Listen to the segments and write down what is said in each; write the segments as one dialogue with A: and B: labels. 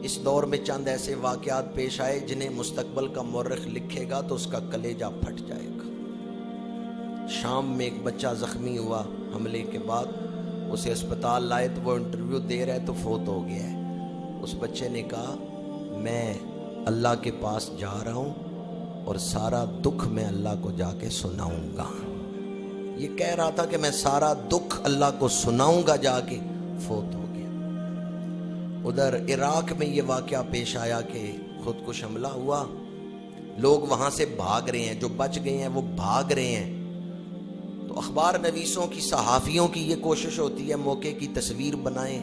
A: اس دور میں چند ایسے واقعات پیش آئے جنہیں مستقبل کا مورخ لکھے گا تو اس کا کلیجہ پھٹ جائے گا۔ شام میں ایک بچہ زخمی ہوا حملے کے بعد، اسے اسپتال لائے تو وہ انٹرویو دے رہا ہے تو فوت ہو گیا ہے۔ اس بچے نے کہا میں اللہ کے پاس جا رہا ہوں اور سارا دکھ میں اللہ کو جا کے سناؤں گا۔ یہ کہہ رہا تھا کہ میں سارا دکھ اللہ کو سناؤں گا، جا کے فوت ہو گیا۔ ادھر عراق میں یہ واقعہ پیش آیا کہ خودکش حملہ ہوا، لوگ وہاں سے بھاگ رہے ہیں، جو بچ گئے ہیں وہ بھاگ رہے ہیں۔ تو اخبار نویسوں کی، صحافیوں کی یہ کوشش ہوتی ہے موقع کی تصویر بنائیں۔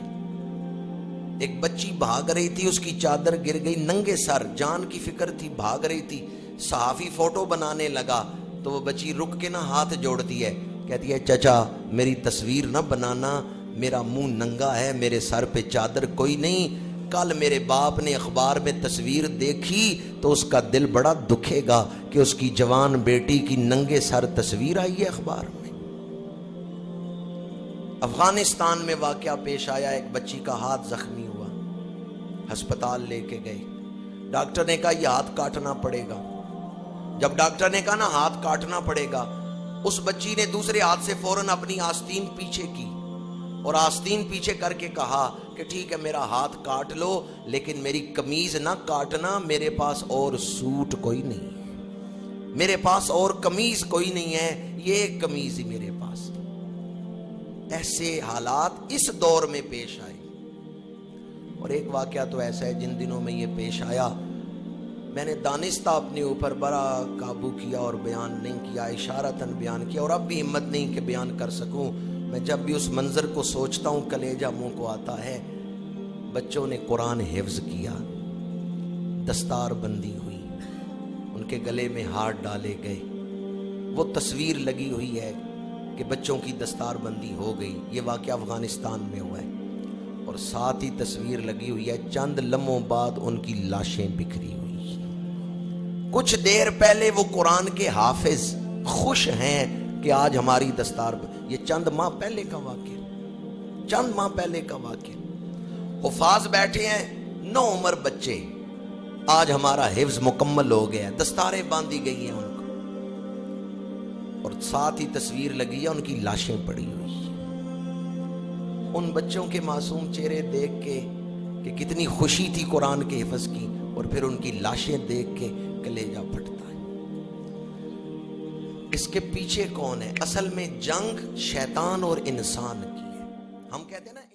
A: ایک بچی بھاگ رہی تھی، اس کی چادر گر گئی، ننگے سر، جان کی فکر تھی، بھاگ رہی تھی۔ صحافی فوٹو بنانے لگا تو وہ بچی رک کے نہ ہاتھ جوڑتی ہے، کہتی ہے چچا میری تصویر نہ بنانا، میرا منہ ننگا ہے، میرے سر پہ چادر کوئی نہیں۔ کل میرے باپ نے اخبار میں تصویر دیکھی تو اس کا دل بڑا دکھے گا کہ اس کی جوان بیٹی کی ننگے سر تصویر آئی ہے اخبار میں۔ افغانستان میں واقعہ پیش آیا، ایک بچی کا ہاتھ زخمی ہوا، ہسپتال لے کے گئے، ڈاکٹر نے کہا یہ ہاتھ کاٹنا پڑے گا۔ جب ڈاکٹر نے کہا نا ہاتھ کاٹنا پڑے گا، اس بچی نے دوسرے ہاتھ سے فوراً اپنی آستین پیچھے کی اور آستین پیچھے کر کے کہا کہ ٹھیک ہے میرا ہاتھ کاٹ لو لیکن میری قمیض نہ کاٹنا، میرے پاس اور سوٹ کوئی نہیں، میرے پاس اور قمیض کوئی نہیں ہے، یہ ایک قمیض ہی میرے پاس۔ ایسے حالات اس دور میں پیش آئے۔ اور ایک واقعہ تو ایسا ہے جن دنوں میں یہ پیش آیا، میں نے دانستہ اپنے اوپر بڑا قابو کیا اور بیان نہیں کیا، اشارتاً بیان کیا، اور اب بھی ہمت نہیں کہ بیان کر سکوں۔ میں جب بھی اس منظر کو سوچتا ہوں کلیجہ منہ کو آتا ہے۔ بچوں نے قرآن حفظ کیا، دستار بندی ہوئی، ان کے گلے میں ہاتھ ڈالے گئے، وہ تصویر لگی ہوئی ہے کہ بچوں کی دستار بندی ہو گئی۔ یہ واقعہ افغانستان میں ہوا ہے، اور ساتھ ہی تصویر لگی ہوئی ہے چند لمحوں بعد ان کی لاشیں بکھری ہوئی۔ کچھ دیر پہلے وہ قرآن کے حافظ خوش ہیں کہ آج ہماری دستار یہ چند ماہ پہلے کا واقعہ، چند ماہ پہلے کا واقعہ۔ حفاظ بیٹھے ہیں، 9 عمر بچے، آج ہمارا حفظ مکمل ہو گیا، دستاریں باندھی گئی ہیں ان کو، اور ساتھ ہی تصویر لگی ہے ان کی لاشیں پڑی ہوئی۔ ان بچوں کے معصوم چہرے دیکھ کے کہ کتنی خوشی تھی قرآن کے حفظ کی، اور پھر ان کی لاشیں دیکھ کے کلیجہ پھٹتا ہے۔ اس کے پیچھے کون ہے؟ اصل میں جنگ شیطان اور انسان کی ہے۔ ہم کہتے ہیں نا